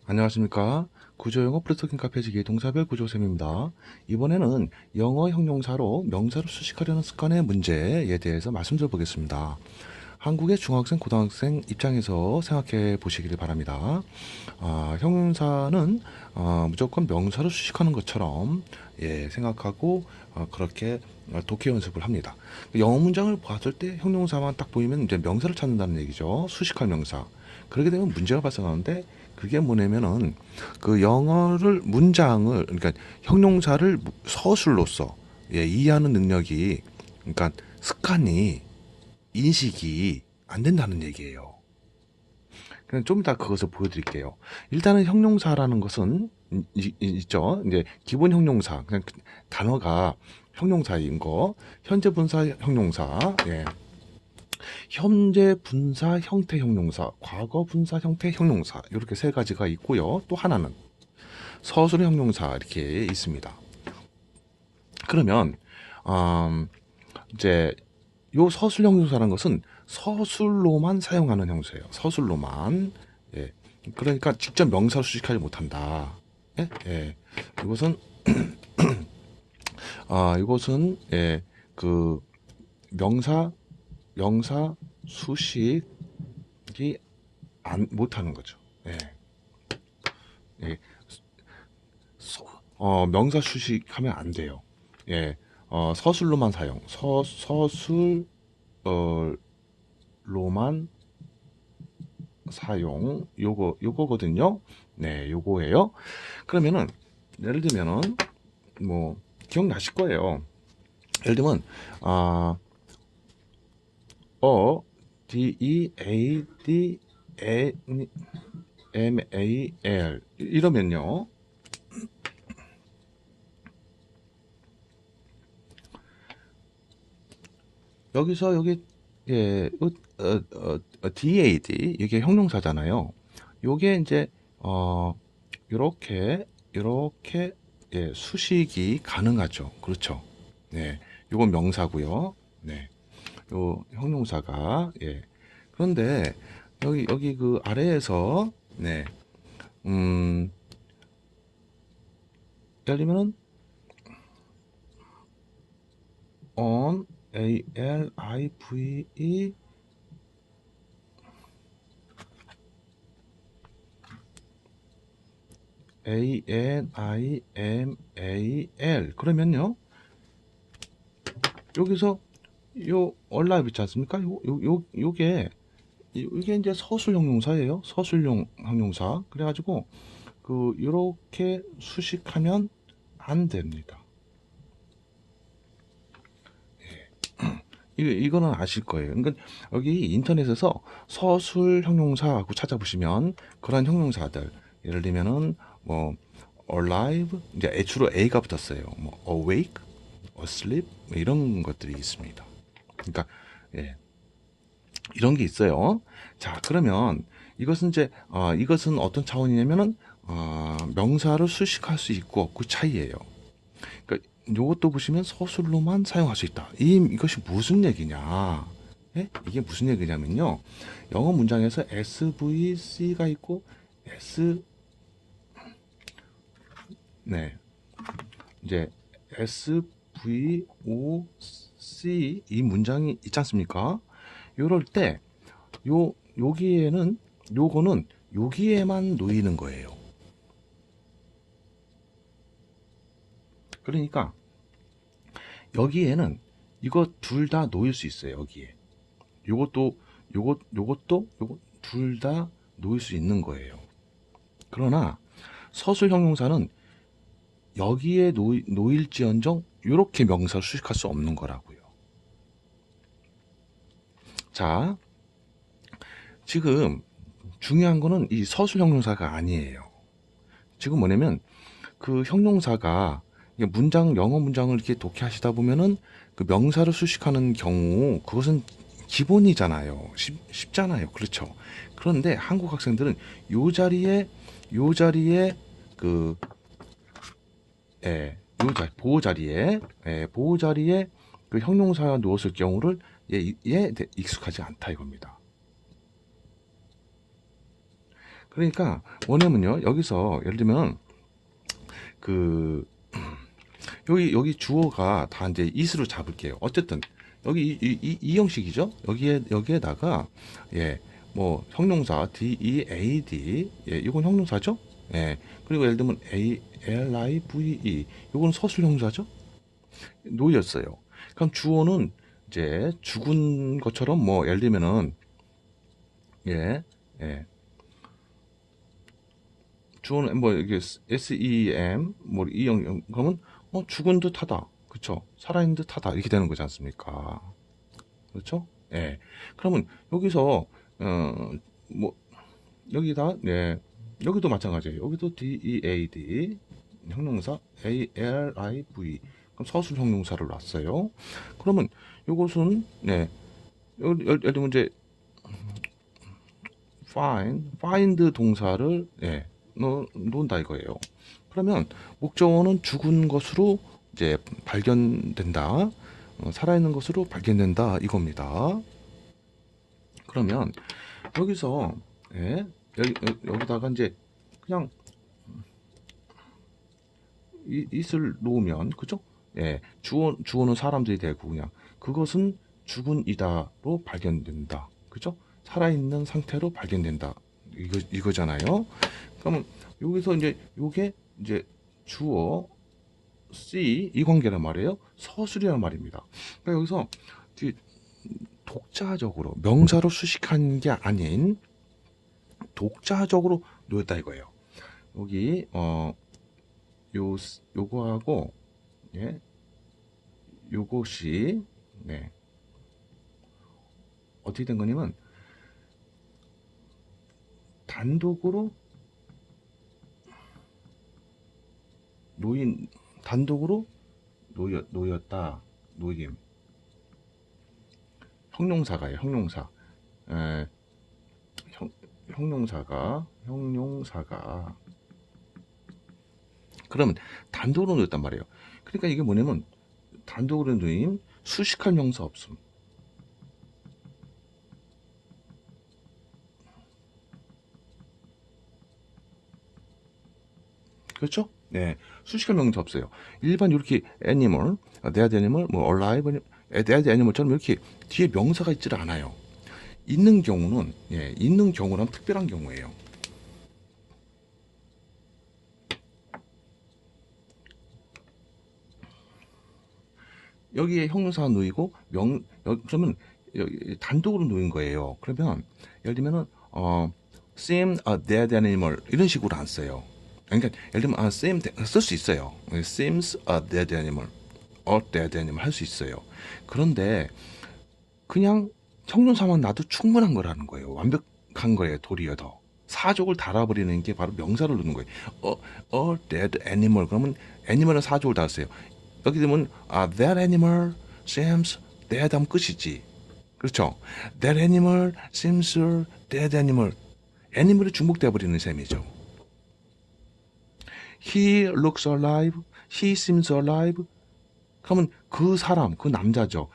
안녕하십니까. 구조영어 플루토킹 카페지기 동사별 구조쌤입니다. 이번에는 영어 형용사로 명사를 수식하려는 습관의 문제에 대해서 말씀드려보겠습니다. 한국의 중학생, 고등학생 입장에서 생각해 보시길 바랍니다. 형용사는 무조건 명사를 수식하는 것처럼 생각하고 그렇게 독해 연습을 합니다. 영어 문장을 봤을 때 형용사만 딱 보이면 이제 명사를 찾는다는 얘기죠. 수식할 명사. 그렇게 되면 문제가 발생하는데 그게 뭐냐면은 그 영어를 문장을 그러니까 형용사를 서술로서 이해하는 능력이 그러니까 습관이 인식이 안 된다는 얘기예요. 그냥 좀 이따 그것을 보여드릴게요. 일단은 형용사라는 것은 있죠. 이제 기본 형용사 그냥 단어가 형용사인 거, 현재 분사 형용사, 현재 분사 형태 형용사, 과거 분사 형태 형용사 이렇게 세 가지가 있고요. 또 하나는 서술 형용사 이렇게 있습니다. 그러면 이제 요 서술 형용사라는 것은 서술로만 사용하는 형용사예요. 서술로만. 예. 그러니까 직접 명사로 수식하지 못한다. 예? 예. 이것은 그 명사 수식이 못하는 거죠. 예. 예. 명사 수식하면 안 돼요. 예. 서술로만 사용. 서술로만 사용. 요거거든요. 네, 요거예요. 그러면은 예를 들면은 뭐 기억나실 거예요. 예를 들면 DEADMAL 이러면요. 여기서 여기 DAD 이게 형용사잖아요. 요게 이제 요렇게 수식이 가능하죠. 그렇죠. 네. 요건 명사고요. 네. 요 형용사가 그런데 여기 그 아래에서 예를 들면은 on ALIVE ANIMAL 그러면요 여기서 요 얼라이브 있지 않습니까? 요게 이게 이제 서술 형용사예요. 서술용 형용사. 그래가지고 요렇게 수식하면 안 됩니다. 이거는 아실 거예요. 그러니까 여기 인터넷에서 서술 형용사하고 찾아보시면 그런 형용사들 예를 들면은 뭐 alive 이제 주로 A가 붙었어요. 뭐 awake, asleep 뭐 이런 것들이 있습니다. 그러니까 이런 게 있어요. 자, 그러면 이것은 어떤 차원이냐면은 명사를 수식할 수 있고 그 차이예요. 그러니까 요것도 보시면 서술로만 사용할 수 있다. 이것이 무슨 얘기냐? 이게 무슨 얘기냐면요. 영어 문장에서 SVC가 있고 이제 SVOC 이 문장이 있지 않습니까? 요럴 때 요거는 여기에만 놓이는 거예요. 그러니까 여기에는 이거 둘 다 놓일 수 있어요. 여기에 요것도 둘 다 놓일 수 있는 거예요. 그러나 서술 형용사는 여기에 놓일지언정 이렇게 명사를 수식할 수 없는 거라고요. 자, 지금 중요한 거는 이 서술 형용사가 아니에요. 지금 뭐냐면 그 형용사가 영어 문장을 이렇게 독해하시다 보면은 그 명사를 수식하는 경우 그것은 기본이잖아요. 쉽잖아요. 그렇죠. 그런데 한국 학생들은 요 자리에 그 보호 자리에 그 형용사가 누웠을 경우를 익숙하지 않다 이겁니다. 그러니까 뭐냐면요. 여기서 예를 들면 그 여기 주어가 다 이제 is로 잡을게요. 어쨌든 여기 이 형식이죠. 여기에다가 예, 뭐 형용사 dead 예, 이건 형용사죠. 예. 그리고 예를 들면 live 이건 서술 형사죠. 놓였어요. 그럼 주어는 이제 죽은 것처럼 뭐 예를 들면은 예, 예. 주어는 뭐 이게 SEM 뭐 이형 그러면 죽은 듯하다. 그렇죠? 살아있는 듯하다. 이렇게 되는 거지 않습니까? 그렇죠? 예. 그러면 여기서 뭐 여기다 네. 여기도 마찬가지예요. 여기도 DEAD 형용사 ALIV 그럼 서술 형용사를 놨어요. 그러면 이것은 네. 예를 들면 이제 find 동사를 예, 놓는다 이거예요. 그러면 목적어는 죽은 것으로 이제 발견된다. 살아있는 것으로 발견된다 이겁니다. 그러면 여기서 예, 여기다가 이제 그냥 it을 놓으면 그죠? 예, 주어는 사람들이 되고 그냥 그것은 죽은 이다로 발견된다. 그죠? 살아있는 상태로 발견된다. 이거잖아요. 그러면 여기서 이제 요게 이제 주어 C 이 관계란 말이에요. 서술이란 말입니다. 그러니까 여기서 독자적으로 명사로 수식한 게 아닌 독자적으로 놓였다 이거예요. 여기 요거하고 예, 요것이 네, 어떻게 된 거냐면 단독으로 단독으로 놓였다. 놓임. 형용사가요. 형용사. 에, 형용사가 그러면 단독으로 놓였단 말이에요. 그러니까 이게 뭐냐면 단독으로 놓임 수식할 명사 없음. 그렇죠? 네, 수식할 명사 없어요. 일반 이렇게 animal, dead animal, 뭐 alive, dead animal처럼 이렇게 뒤에 명사가 있질 않아요. 있는 경우는 예, 있는 경우는 특별한 경우예요. 여기에 형용사가 놓이고 그러면 단독으로 놓인 거예요. 그러면 예를 들면은 seem a dead animal 이런 식으로 안 써요. 그러니까 예를 들면 seem 쓸 수 있어요. seems a dead animal, a dead animal 할 수 있어요. 그런데 그냥 형용사만 놔도 충분한 거라는 거예요. 완벽한 거예요. 도리어 더. 사족을 달아버리는 게 바로 명사를 넣는 거예요. a dead animal 그러면 애니멀은 사족을 달았어요. 여기 되면 that animal seems dead 하면 끝이지. 그렇죠? That animal seems dead animal. 애니멀이 중복돼 버리는 셈이죠. He looks alive. He seems alive. 그러면 그 사람, 그 남자죠.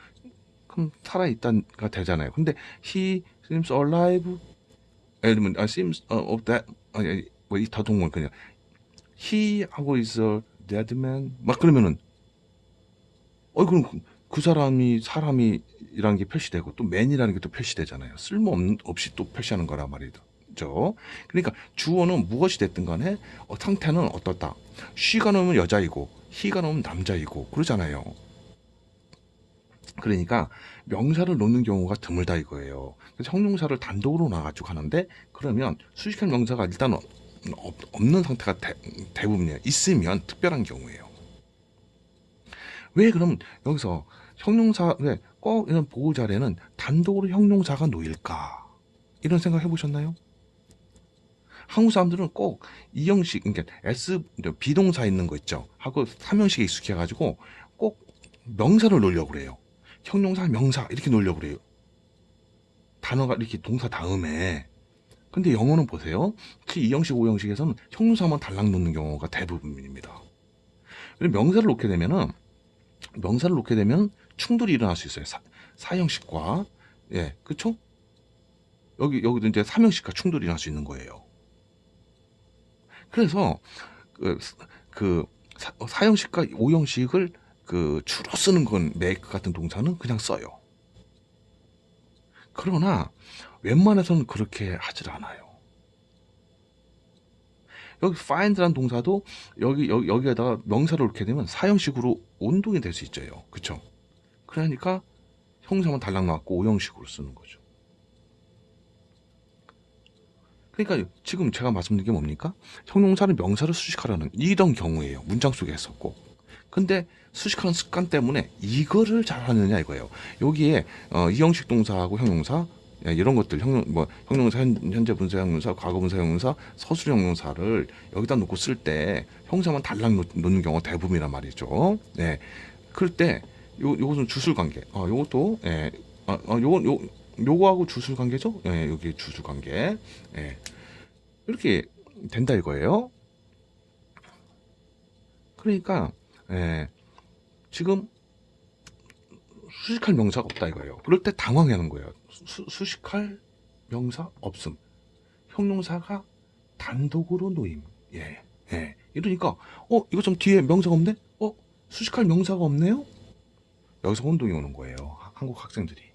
그럼 살아있다가 되잖아요. 근데 he seems alive. 예를 들면 seems of that 뭐이 다동물 그냥 he 하고 있어 dead man 막 그러면은 그럼 그 사람이 사람이라는 게 표시되고 또 man이라는 게 또 표시되잖아요. 쓸모없이 또 표시하는 거란 말이죠. 그러니까 주어는 무엇이 됐든 간에 상태는 어떻다. she가 나오면 여자이고 he가 나오면 남자이고 그러잖아요. 그러니까 명사를 놓는 경우가 드물다 이거예요. 그래서 형용사를 단독으로 놔가지고 하는데 그러면 수식할 명사가 일단 없는 상태가 대부분이에요. 있으면 특별한 경우예요. 왜 그럼 여기서 형용사 왜 꼭 이런 보호 자리에는 단독으로 형용사가 놓일까? 이런 생각 해보셨나요? 한국 사람들은 꼭 이 형식, 그러니까 비동사 있는 거 있죠. 하고 삼형식에 익숙해가지고 꼭 명사를 놓으려고 그래요. 형용사, 명사 이렇게 놓으려고 그래요. 단어가 이렇게 동사 다음에. 근데 영어는 보세요. 특히 2형식, 5형식에서는 형용사만 달랑 놓는 경우가 대부분입니다. 그리고 명사를 놓게 되면 충돌이 일어날 수 있어요. 사형식과 예, 그쵸? 여기도 이제 삼형식과 충돌이 일어날 수 있는 거예요. 그래서 그, 사형식과 오형식을 주로 쓰는 건 make 같은 동사는 그냥 써요. 그러나 웬만해서는 그렇게 하질 않아요. 여기 find라는 동사도 여기에다가 명사를 넣게 되면 사형식으로 온동이 될 수 있죠. 그쵸? 그러니까 형용사만 달랑 나왔고 오형식으로 쓰는 거죠. 그러니까 지금 제가 말씀드린 게 뭡니까? 형용사를 명사를 수식하려는 이런 경우예요. 문장 속에 했었고. 근데 수식하는 습관 때문에 이거를 잘하느냐 이거예요. 여기에 이형식 동사하고 형용사 이런 것들 형용사 현재 분사 형용사 과거 분사 형용사 서술 형용사를 여기다 놓고 쓸 때 형사만 달랑 놓는 경우가 대부분이란 말이죠. 네. 그럴 때 요것은 주술 관계. 요것도 요거하고 주술 관계죠. 예, 여기 주술 관계. 예. 이렇게 된다 이거예요. 그러니까 예, 지금 수식할 명사가 없다 이거예요. 그럴 때 당황하는 거예요. 수식할 명사 없음. 형용사가 단독으로 놓임. 예. 예. 이러니까 이거 좀 뒤에 명사가 없네? 수식할 명사가 없네요? 여기서 혼동이 오는 거예요. 한국 학생들이.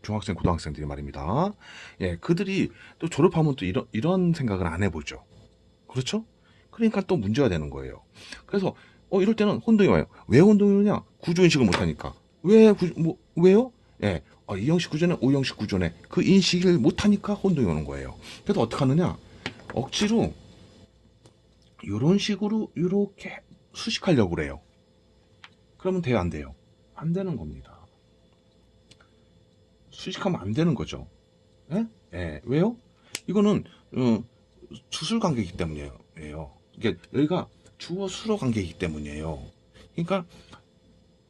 중학생, 고등학생들이 말입니다. 예, 그들이 또 졸업하면 또 이런 생각을 안 해보죠. 그렇죠? 그러니까 또 문제가 되는 거예요. 그래서 이럴 때는 혼동이 와요. 왜 혼동이 오냐? 구조 인식을 못하니까. 왜요? 예, 이 형식 구조네, 오 형식 구조네. 그 인식을 못하니까 혼동이 오는 거예요. 그래서 어떻게 하느냐? 억지로 이런 식으로 이렇게 수식하려고 그래요. 그러면 돼요, 안 돼요? 안 되는 겁니다. 수식하면 안 되는 거죠. 예? 예. 왜요? 이거는 주술 관계이기 때문이에요. 이게 여기가 주어 수로 관계이기 때문이에요. 그러니까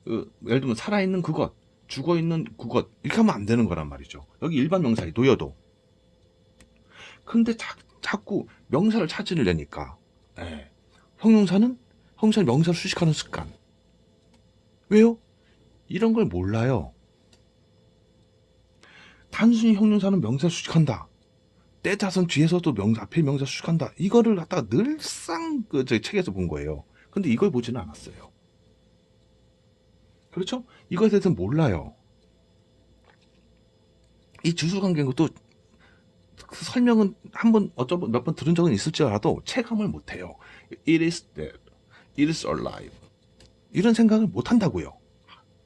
예를 들면 살아있는 그것, 죽어있는 그것 이렇게 하면 안 되는 거란 말이죠. 여기 일반 명사에 놓여도. 근데 자꾸 명사를 찾으려니까 예. 형용사는 명사를 수식하는 습관. 왜요? 이런 걸 몰라요. 단순히 형용사는 명사를 수식한다. 때자선 뒤에서도 앞에 명사 수식한다. 이거를 갖다가 늘상 저희 책에서 본 거예요. 근데 이걸 보지는 않았어요. 그렇죠? 이거에 대해서는 몰라요. 이 주술관계인 것도 그 설명은 몇 번 들은 적은 있을지라도 체감을 못해요. It is dead. It is alive. 이런 생각을 못한다고요.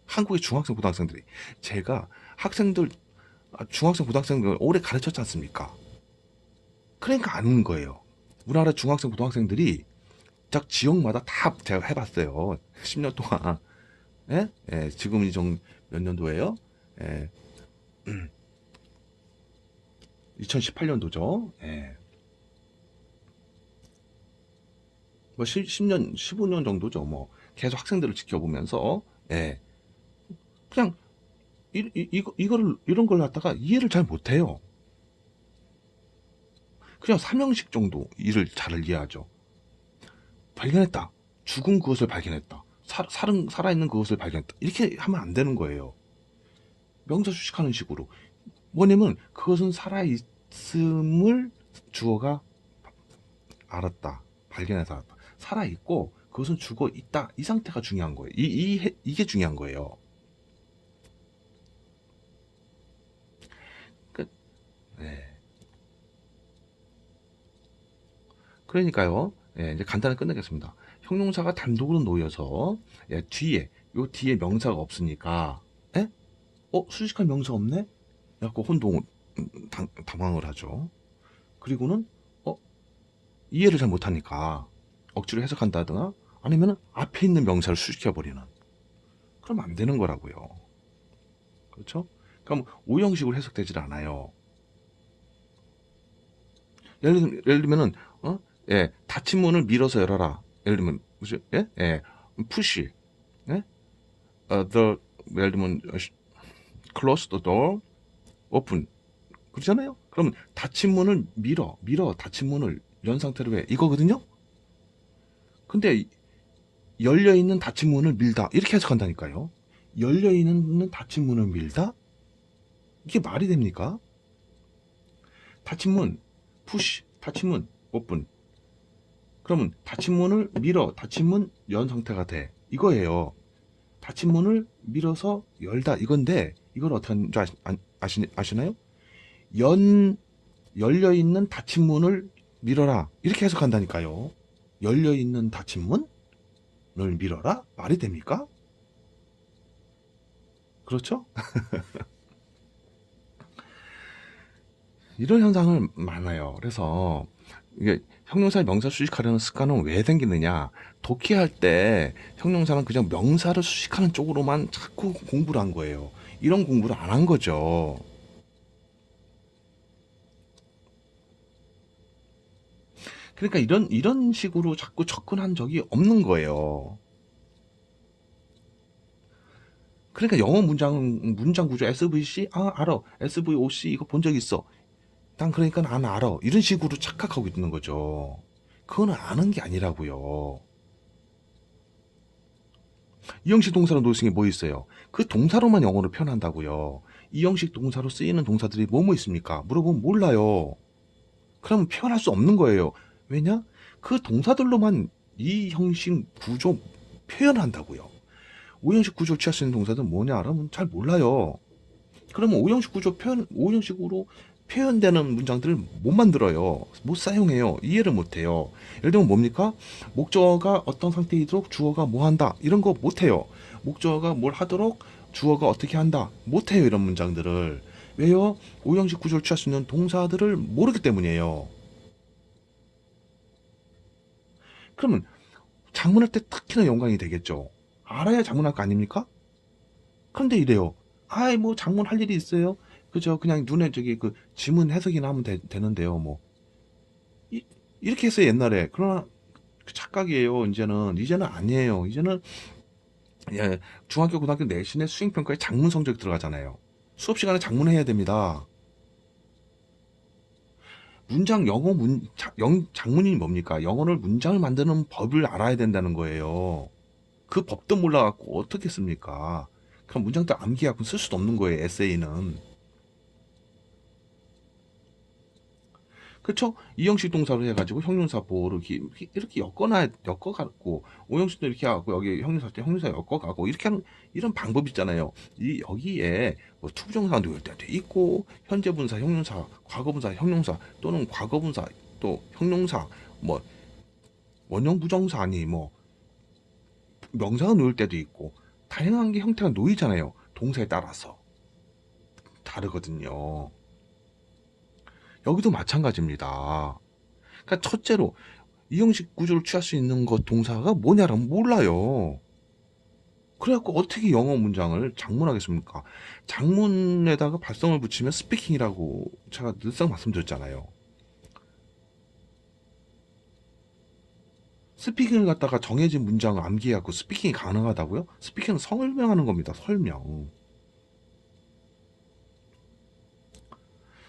한국의 중학생, 고등학생들이. 제가 중학생, 고등학생들 오래 가르쳤지 않습니까? 그러니까 아는 거예요. 우리나라 중학생, 고등학생들이 각 지역마다 다 제가 해봤어요. 10년 동안. 예? 예, 지금이 좀 몇 년도예요? 예. 2018년도죠. 예. 뭐 10년, 15년 정도죠. 뭐 계속 학생들을 지켜보면서 예. 그냥 이런 걸 갖다가 이해를 잘 못해요. 그냥 삼형식 정도 일을 잘 이해하죠. 발견했다. 죽은 그것을 발견했다. 살아있는 그것을 발견했다. 이렇게 하면 안 되는 거예요. 명사 수식하는 식으로. 뭐냐면 그것은 살아있음을 주어가 알았다. 발견해서 알았다. 살아있고 그것은 죽어 있다. 이 상태가 중요한 거예요. 이게 중요한 거예요. 네. 그러니까요. 예, 이제 간단히 끝내겠습니다. 형용사가 단독으로 놓여서 뒤에 명사가 없으니까 수식할 명사 없네? 그래갖고 당황을 하죠. 그리고는 이해를 잘 못하니까 억지로 해석한다거나 아니면 앞에 있는 명사를 수식해버리는. 그러면 안 되는 거라고요. 그렇죠? 그럼 오형식으로 해석되질 않아요. 예를 들면은 닫힌 문을 밀어서 열어라. 예를 들면 무슨 push 예를 들면 close the door open 그러잖아요. 그러면 닫힌 문을 밀어 닫힌 문을 연 상태로 해 이거거든요. 근데 열려 있는 닫힌 문을 밀다 이렇게 해석한다니까요. 열려 있는 닫힌 문을 밀다 이게 말이 됩니까? 닫힌 문 push 닫힌 문 open 그러면 닫힌 문을 밀어 닫힌 문 연 상태가 돼 이거예요. 닫힌 문을 밀어서 열다 이건데 이걸 어떻게 하는 줄 아시나요? 연 열려있는 닫힌 문을 밀어라 이렇게 해석한다니까요. 열려있는 닫힌 문을 밀어라? 말이 됩니까? 그렇죠? 이런 현상을 많아요. 그래서 이게 형용사를 명사 수식하려는 습관은 왜 생기느냐? 독해할 때 형용사는 그냥 명사를 수식하는 쪽으로만 자꾸 공부를 한 거예요. 이런 공부를 안 한 거죠. 그러니까 이런 식으로 자꾸 접근한 적이 없는 거예요. 그러니까 영어 문장 구조 SVC 알아. SVOC 이거 본 적 있어. 난 그러니까 난 알아. 이런 식으로 착각하고 있는 거죠. 그건 아는 게 아니라고요. 이형식 동사로 놓을 수 있는 게 뭐 있어요? 그 동사로만 영어로 표현한다고요. 이형식 동사로 쓰이는 동사들이 뭐뭐 있습니까? 물어보면 몰라요. 그러면 표현할 수 없는 거예요. 왜냐? 그 동사들로만 이 형식 구조 표현한다고요. 오형식 구조 취할 수 있는 동사들은 뭐냐? 그러면 잘 몰라요. 그러면 오형식으로 표현되는 문장들을 못 만들어요. 못 사용해요. 이해를 못 해요. 예를 들면 뭡니까? 목적어가 어떤 상태이도록 주어가 뭐 한다. 이런 거 못 해요. 목적어가 뭘 하도록 주어가 어떻게 한다. 못 해요. 이런 문장들을. 왜요? 오형식 구조를 취할 수 있는 동사들을 모르기 때문이에요. 그러면 작문할 때 특히나 영광이 되겠죠. 알아야 작문할 거 아닙니까? 그런데 이래요. 아이 뭐 장문할 일이 있어요? 그죠? 그냥 눈에 저기 그 지문 해석이나 하면 되는데요. 뭐 이, 이렇게 했어요 옛날에. 그러나 그 착각이에요. 이제는 아니에요. 이제는 예, 중학교 고등학교 내신의 수행평가에 장문 성적이 들어가잖아요. 수업 시간에 장문해야 됩니다. 문장 영어 장문이 뭡니까? 영어를 문장을 만드는 법을 알아야 된다는 거예요. 그 법도 몰라갖고 어떻게 씁니까? 그럼 문장도 암기하고 쓸 수도 없는 거예요. 에세이는. 그쵸? 이형식 동사로 해가지고 형용사 보호를 이렇게 엮어갖고, 오형식도 이렇게 하고, 여기 형용사 때 형용사 엮어가고, 이렇게 하는, 이런 방법이 있잖아요. 여기에 뭐 투부정사 넣을 때도 있고, 현재분사, 형용사, 과거분사, 형용사, 또는 과거분사, 또 형용사, 뭐, 원형 부정사니, 뭐, 명사가 놓일 때도 있고, 다양한 게 형태가 놓이잖아요. 동사에 따라서. 다르거든요. 여기도 마찬가지입니다. 그러니까 첫째로 이 형식 구조를 취할 수 있는 것 동사가 뭐냐라면 몰라요. 그래갖고 어떻게 영어 문장을 장문하겠습니까? 장문에다가 발성을 붙이면 스피킹이라고 제가 늘상 말씀드렸잖아요. 스피킹을 갖다가 정해진 문장을 암기해갖고 스피킹이 가능하다고요? 스피킹은 설명하는 겁니다. 설명.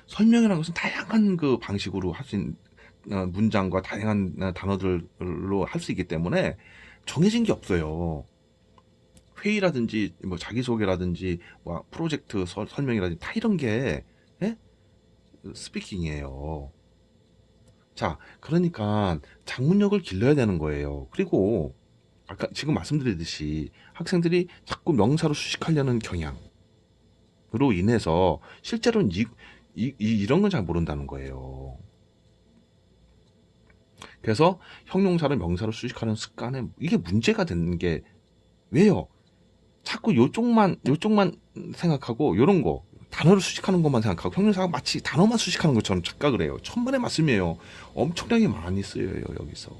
설명이라는 것은 다양한 그 방식으로 할 수 있는 문장과 다양한 단어들로 할 수 있기 때문에 정해진 게 없어요. 회의라든지 뭐 자기소개라든지 뭐 프로젝트 설명이라든지 다 이런 게 예? 스피킹이에요. 자, 그러니까 장문력을 길러야 되는 거예요. 그리고 아까 지금 말씀드렸듯이 학생들이 자꾸 명사로 수식하려는 경향으로 인해서 실제로는 이런 건 잘 모른다는 거예요. 그래서 형용사를 명사로 수식하는 습관에 이게 문제가 되는 게 왜요? 자꾸 요쪽만 생각하고 요런 거 단어를 수식하는 것만 생각하고 형용사가 마치 단어만 수식하는 것처럼 착각을 해요. 천만의 말씀이에요. 엄청나게 많이 쓰여요 여기서.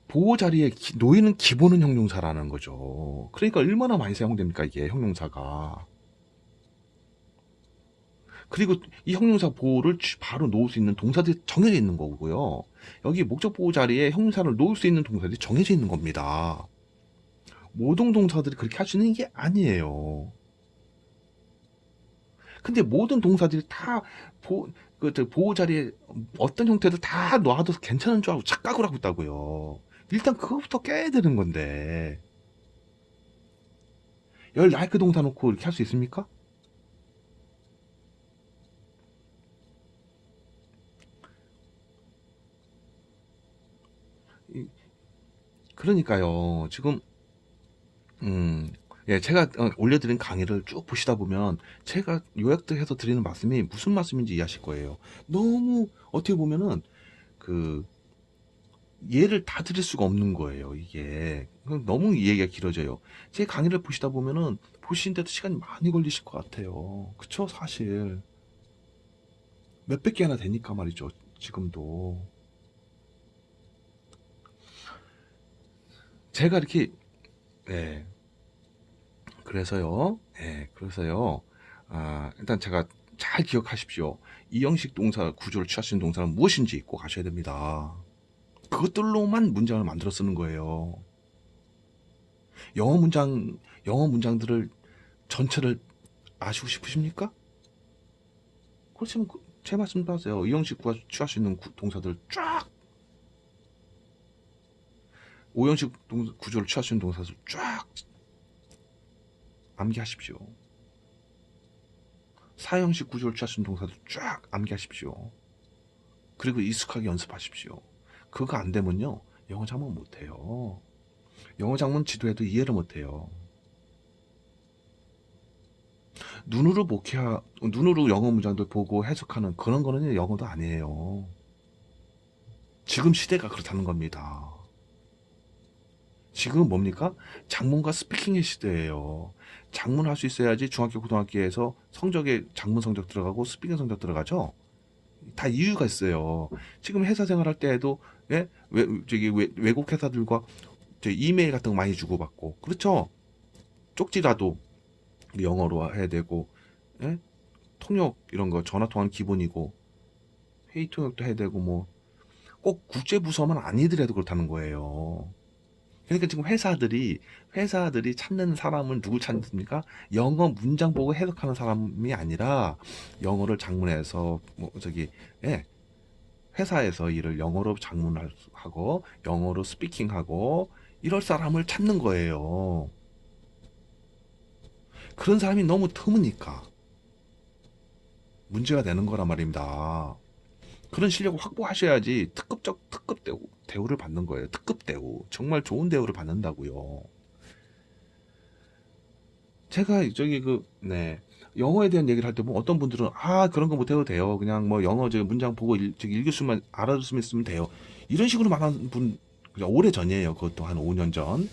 보호 자리에 놓이는 기본은 형용사라는 거죠. 그러니까 얼마나 많이 사용됩니까 이게 형용사가. 그리고 이 형용사 보호를 바로 놓을 수 있는 동사들이 정해져 있는 거고요. 여기 목적 보호 자리에 형용사를 놓을 수 있는 동사들이 정해져 있는 겁니다. 모든 동사들이 그렇게 할 수 있는 게 아니에요. 근데 모든 동사들이 다 보호 자리에 어떤 형태도 다 놔도 괜찮은 줄 알고 착각을 하고 있다고요. 일단 그거부터 깨야 되는 건데. 열 라이크 동사 놓고 이렇게 할 수 있습니까? 이- 그러니까요. 지금 예, 제가 올려드린 강의를 쭉 보시다 보면 제가 요약도 해서 드리는 말씀이 무슨 말씀인지 이해하실 거예요. 너무 어떻게 보면은 그 예를 다 드릴 수가 없는 거예요. 이게 너무 이 얘기가 길어져요. 제 강의를 보시다 보면은 보시는데도 시간이 많이 걸리실 것 같아요. 그쵸? 사실 몇백 개나 되니까 말이죠. 지금도 제가 이렇게 예, 그래서요. 예, 그래서요. 일단 제가 잘 기억하십시오. 이 형식 동사 구조를 취할 수 있는 동사는 무엇인지 꼭 아셔야 됩니다. 그것들로만 문장을 만들어 쓰는 거예요. 영어 문장, 영어 문장들을 전체를 아시고 싶으십니까? 그렇지만 제 말씀도 하세요. 이 형식 취할 수 있는 동사들 쫙, 오형식 구조를 취할 수 있는 동사들 쫙 암기하십시오. 사형식 구조를 취할 수 있는 동사들 쫙 암기하십시오. 그리고 익숙하게 연습하십시오. 그거 안 되면요, 영어 장문 못해요. 영어 장문 지도해도 이해를 못해요. 눈으로 영어 문장들 보고 해석하는 그런 거는 영어도 아니에요. 지금 시대가 그렇다는 겁니다. 지금은 뭡니까? 장문과 스피킹의 시대예요. 장문 할 수 있어야지 중학교, 고등학교에서 성적에 장문 성적 들어가고 스피킹 성적 들어가죠? 다 이유가 있어요. 지금 회사 생활할 때에도, 예? 외국 회사들과 이메일 같은 거 많이 주고받고, 그렇죠? 쪽지라도 영어로 해야 되고, 예? 통역 이런 거 전화 통화는 기본이고, 회의 통역도 해야 되고, 뭐 꼭 국제 부서만 아니더라도 그렇다는 거예요. 그러니까 지금 회사들이 찾는 사람을 누구 찾습니까? 영어 문장 보고 해석하는 사람이 아니라 영어를 장문해서 뭐 저기 예, 회사에서 일을 영어로 장문하고 영어로 스피킹하고 이럴 사람을 찾는 거예요. 그런 사람이 너무 드무니까 문제가 되는 거란 말입니다. 그런 실력을 확보하셔야지 특급 대우를 받는 거예요. 특급 대우. 정말 좋은 대우를 받는다고요. 제가 네. 영어에 대한 얘기를 할 때 뭐 어떤 분들은 그런 거 못해도 돼요. 그냥 뭐 영어 문장 보고 읽을 수만 알아들으면 있으면 돼요. 이런 식으로 말하는 분 그냥 오래 전이에요. 그것도 한 5년 전.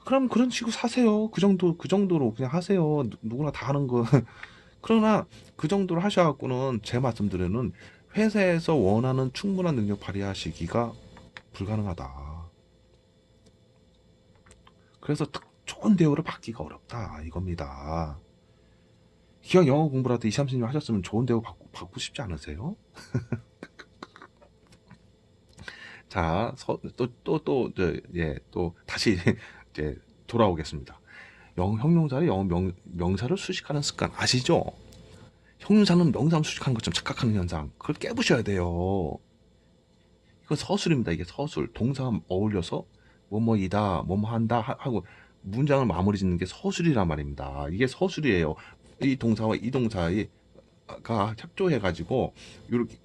그럼 그런 식으로 사세요. 그 정도로 그냥 하세요. 누구나 다 하는 거. 그러나 그 정도로 하셔갖고는 제 말씀드려는 회사에서 원하는 충분한 능력 발휘하시기가 불가능하다. 그래서 좋은 대우를 받기가 어렵다 이겁니다. 기왕 영어 공부를 할때 20, 30년 하셨으면 좋은 대우 받고 싶지 않으세요? 자, 또 다시 이제 돌아오겠습니다. 형용사를 영어 명사를 수식하는 습관 아시죠? 형용사는 명사를 수식하는 것처럼 착각하는 현상. 그걸 깨부셔야 돼요. 이건 서술입니다. 이게 서술. 동사가 어울려서 뭐뭐이다, 뭐뭐 한다 하고 문장을 마무리 짓는 게 서술이란 말입니다. 이게 서술이에요. 이 동사와 이 동사가 협조해가지고 이렇게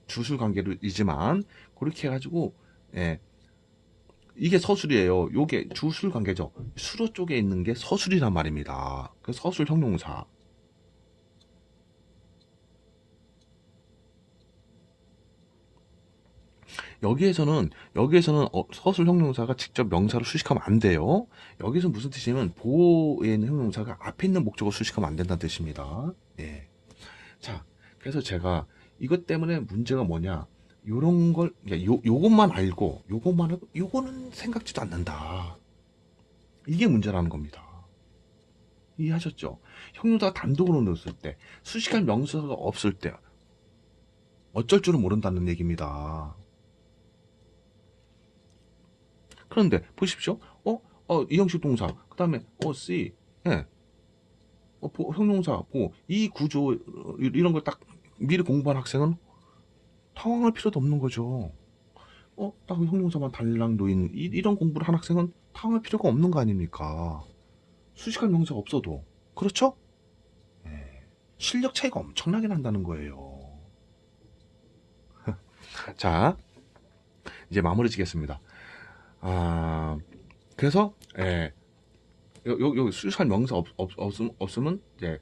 주술 관계이지만 그렇게 해가지고 예, 이게 서술이에요. 요게 주술 관계죠. 수로 쪽에 있는 게 서술이란 말입니다. 그 서술 형용사. 여기에서는 서술 형용사가 직접 명사로 수식하면 안 돼요. 여기서 무슨 뜻이냐면 보호에 있는 형용사가 앞에 있는 목적으로 수식하면 안 된다는 뜻입니다. 예. 자, 그래서 제가 이것 때문에 문제가 뭐냐? 요런 걸 요것만 알고 요거는 생각지도 않는다. 이게 문제라는 겁니다. 이해하셨죠? 형용사가 단독으로 넣었을 때 수식할 명사가 없을 때 어쩔 줄을 모른다는 얘기입니다. 그런데 보십시오. 이형식 동사, 그 다음에 see, 예, 형용사, 이 구조 이런 걸 딱 미리 공부한 학생은 당황할 필요도 없는 거죠. 딱 형용사만 달랑 놓인 이런 공부를 한 학생은 당할 필요가 없는 거 아닙니까? 수식할 명사가 없어도. 그렇죠? 예. 실력 차이가 엄청나게 난다는 거예요. 자, 이제 마무리 짓겠습니다. 그래서 요 수식할 명사 없으면 이제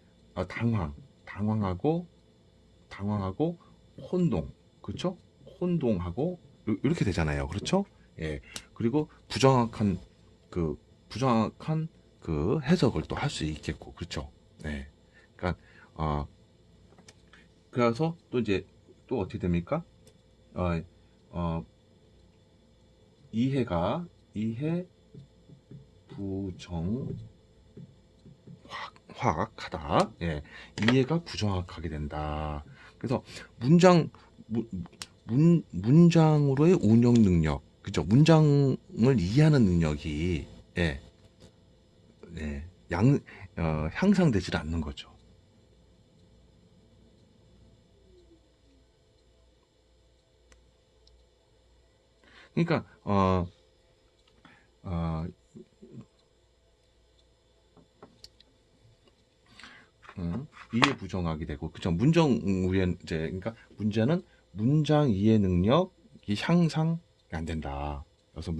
당황하고 혼동, 그렇죠? 혼동하고 이렇게 되잖아요, 그렇죠? 예. 그리고 부정확한 그 해석을 또 할 수 있겠고, 그렇죠? 네. 그러니까 그래서 또 이제 또 어떻게 됩니까? 어, 어, 이해 부정확하다. 예. 이해가 부정확하게 된다. 그래서 문장 문장으로의 운영 능력, 그죠? 문장을 이해하는 능력이 예, 네, 향상되질 않는 거죠. 그러니까 어, 이해 부정하게 되고, 그죠? 문장 우에 이제 그러니까 문제는 문장 이해 능력이 향상이 안 된다. 그래서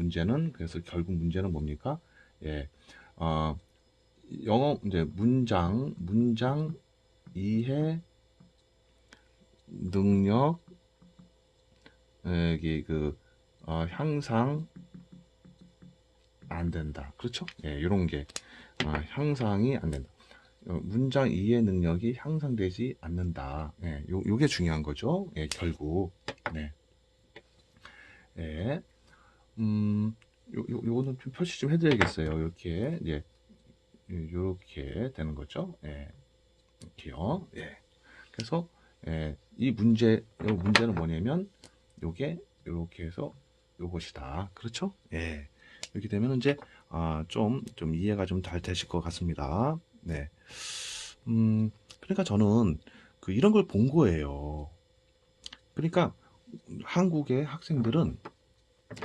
결국 문제는 뭡니까? 예, 어, 영어 이제 문장 이해 능력 이게 향상 안 된다. 그렇죠? 예, 이런 게 향상이 안 된다. 문장 이해 능력이 향상되지 않는다. 예, 요게 중요한 거죠. 예, 결국. 네. 예. 요거는 좀 표시 좀 해드려야겠어요. 이렇게, 예, 요렇게 되는 거죠. 예, 이렇게요. 예. 그래서, 요 문제는 뭐냐면, 요게, 요렇게 해서 요것이다. 그렇죠? 예. 이렇게 되면 이제, 좀 이해가 좀 잘 되실 것 같습니다. 네. 그러니까 저는 이런 걸 본 거예요. 그러니까 한국의 학생들은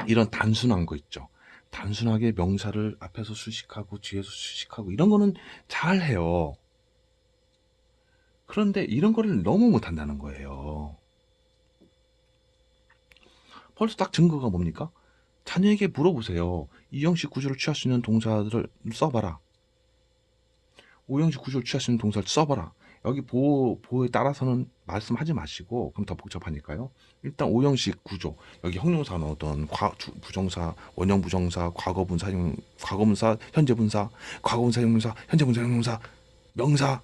이런 단순한 거 있죠. 단순하게 명사를 앞에서 수식하고 뒤에서 수식하고 이런 거는 잘 해요. 그런데 이런 거를 너무 못한다는 거예요. 벌써 딱 증거가 뭡니까? 자녀에게 물어보세요. 이형식 구조를 취할 수 있는 동사들을 써봐라. 오형식 구조를 취할 수 있는 동사를 써봐라. 여기 보호에 따라서는 말씀하지 마시고, 그럼 더 복잡하니까요. 일단 오형식 구조, 여기 형용사 넣었던 부정사, 원형 부정사, 과거분사, 현재분사, 과거분사, 형용사, 현재분사, 형용사, 명사,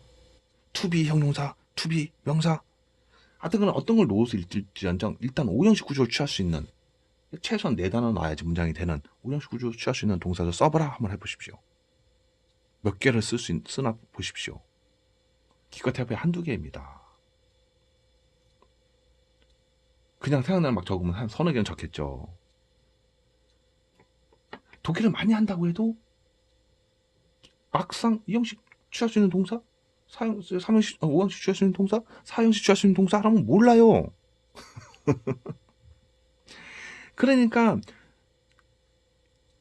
투비 형용사, 투비 명사. 하여튼 간 어떤 걸 넣어서 일지언정 일단 오형식 구조를 취할 수 있는, 최소한 4단어 나와야지 문장이 되는 오형식 구조를 취할 수 있는 동사를 써봐라. 한번 해보십시오. 몇 개를 쓰나 보십시오. 기껏 해봐야 한두 개입니다. 그냥 생각나는 막 적으면 한 서너 개는 적겠죠. 독일을 많이 한다고 해도 막상 2형식 취할 수 있는 동사, 3형식, 5형식 취할 수 있는 동사, 4형식 취할 수 있는 동사 하면 몰라요. 그러니까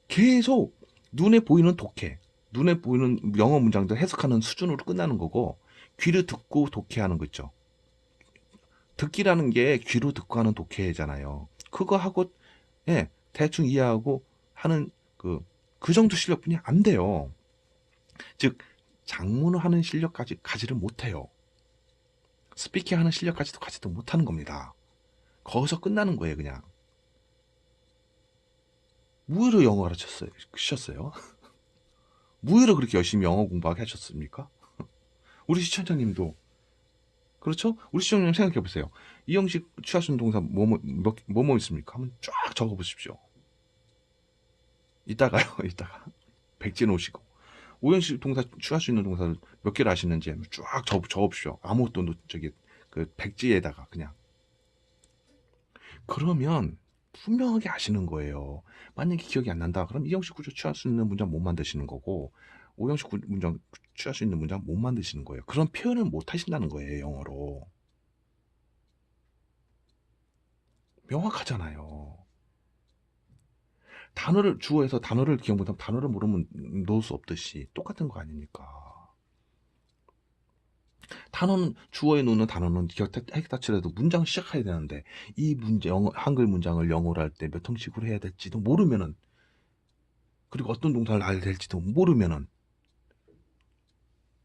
계속 눈에 보이는 독해, 눈에 보이는 영어 문장들 해석하는 수준으로 끝나는 거고, 귀를 듣고 독해하는 거 있죠. 듣기라는 게 귀로 듣고 하는 독해잖아요. 그거 하고 대충 이해하고 하는 그 정도 실력뿐이 안 돼요. 즉 장문을 하는 실력까지 가지를 못해요. 스피킹 하는 실력까지도 가지도 못하는 겁니다. 거기서 끝나는 거예요. 그냥 무의로 영어 가르쳤어요. 무의로 그렇게 열심히 영어 공부하게 하셨습니까? 우리 시청자님도 그렇죠? 우리 시청자님 생각해 보세요. 이 형식 취할 수 있는 동사 뭐뭐 있습니까? 한번 쫙 적어 보십시오. 이따가요. 이따가 백진 오시고 오형식 동사 취할 수 있는 동사를 몇 개를 아시는지 쫙 적어보십시오. 아무것도 저기 백지에다가 그냥. 그러면 분명하게 아시는 거예요. 만약에 기억이 안 난다. 그럼 이형식 구조 취할 수 있는 문장 못 만드시는 거고, 오형식 문장 취할 수 있는 문장 못 만드시는 거예요. 그런 표현을 못 하신다는 거예요, 영어로. 명확하잖아요. 주어에서 단어를 기억 못하면 단어를 모르면 놓을 수 없듯이 똑같은 거 아닙니까? 단어는 주어에 놓는 단어는 객타치라도 문장 시작해야 되는데 이 문제 한글 문장을 영어로 할 때 몇 형식으로 해야 될지도 모르면은 그리고 어떤 동사를 놔야 될지도 모르면은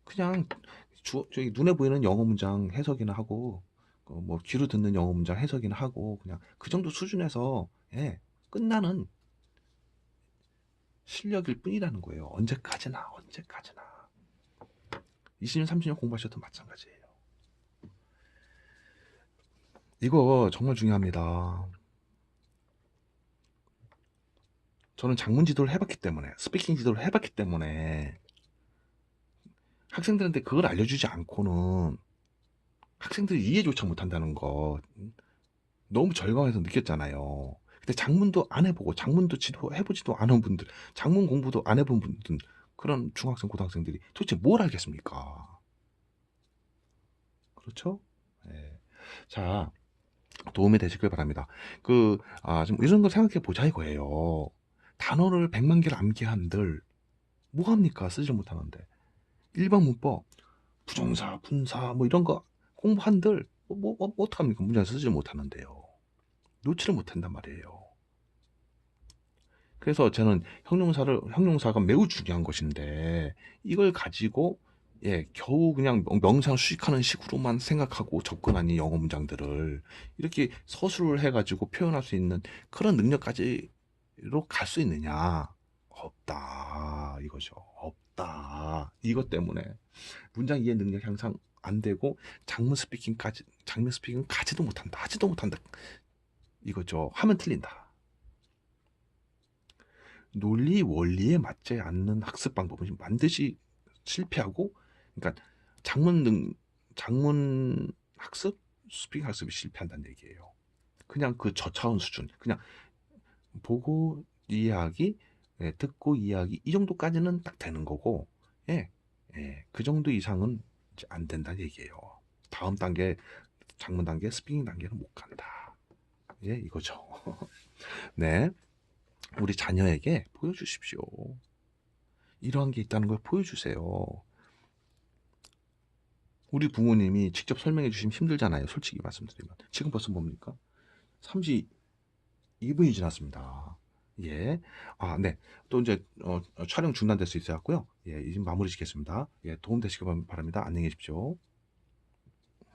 그냥 저기 눈에 보이는 영어 문장 해석이나 하고 뭐 귀로 듣는 영어 문장 해석이나 하고 그냥 그 정도 수준에서 예, 끝나는 실력일 뿐이라는 거예요. 언제까지나 20년 30년 공부하셔도 마찬가지예요. 이거 정말 중요합니다. 저는 장문 지도를 해봤기 때문에 스피킹 지도를 해봤기 때문에 학생들한테 그걸 알려주지 않고는 학생들이 이해조차 못한다는 거 너무 절감해서 느꼈잖아요. 근데 장문도 안 해보고 장문도 지도 해보지도 않은 분들, 장문 공부도 안 해본 분들, 그런 중학생 고등학생들이 도대체 뭘 알겠습니까? 그렇죠? 네. 자, 도움이 되시길 바랍니다. 좀 이런 거 생각해 보자 이거예요. 단어를 100만 개를 암기한들 뭐합니까? 쓰질 못하는데. 일반 문법, 부정사, 분사 뭐 이런 거 공부한들 어떡합니까? 문장 쓰질 못하는데요. 놓지를 못한단 말이에요. 그래서 저는 형용사가 매우 중요한 것인데 이걸 가지고 겨우 그냥 명상 수식하는 식으로만 생각하고 접근한 이 영어 문장들을 이렇게 서술을 해가지고 표현할 수 있는 그런 능력까지로 갈 수 있느냐? 없다 이거죠. 없다. 이것 때문에 문장 이해 능력 향상 안 되고 장문 스피킹 가지도 못한다. 하지도 못한다. 이거죠. 하면 틀린다. 논리 원리에 맞지 않는 학습 방법은 반드시 실패하고, 그러니까 장문 학습, 스피킹 학습이 실패한다는 얘기예요. 그냥 그 저차원 수준, 그냥 보고 이해하기, 듣고 이해하기 이 정도까지는 딱 되는 거고, 그 정도 이상은 이제 안 된다는 얘기예요. 다음 단계, 장문 단계, 스피킹 단계는 못 간다. 이거죠. 네. 우리 자녀에게 보여주십시오. 이러한 게 있다는 걸 보여주세요. 우리 부모님이 직접 설명해 주시면 힘들잖아요. 솔직히 말씀드리면. 지금 벌써 뭡니까? 32분이 지났습니다. 예. 네. 또 이제 촬영 중단될 수 있어갖고요. 이제 마무리 짓겠습니다. 도움 되시길 바랍니다. 안녕히 계십시오.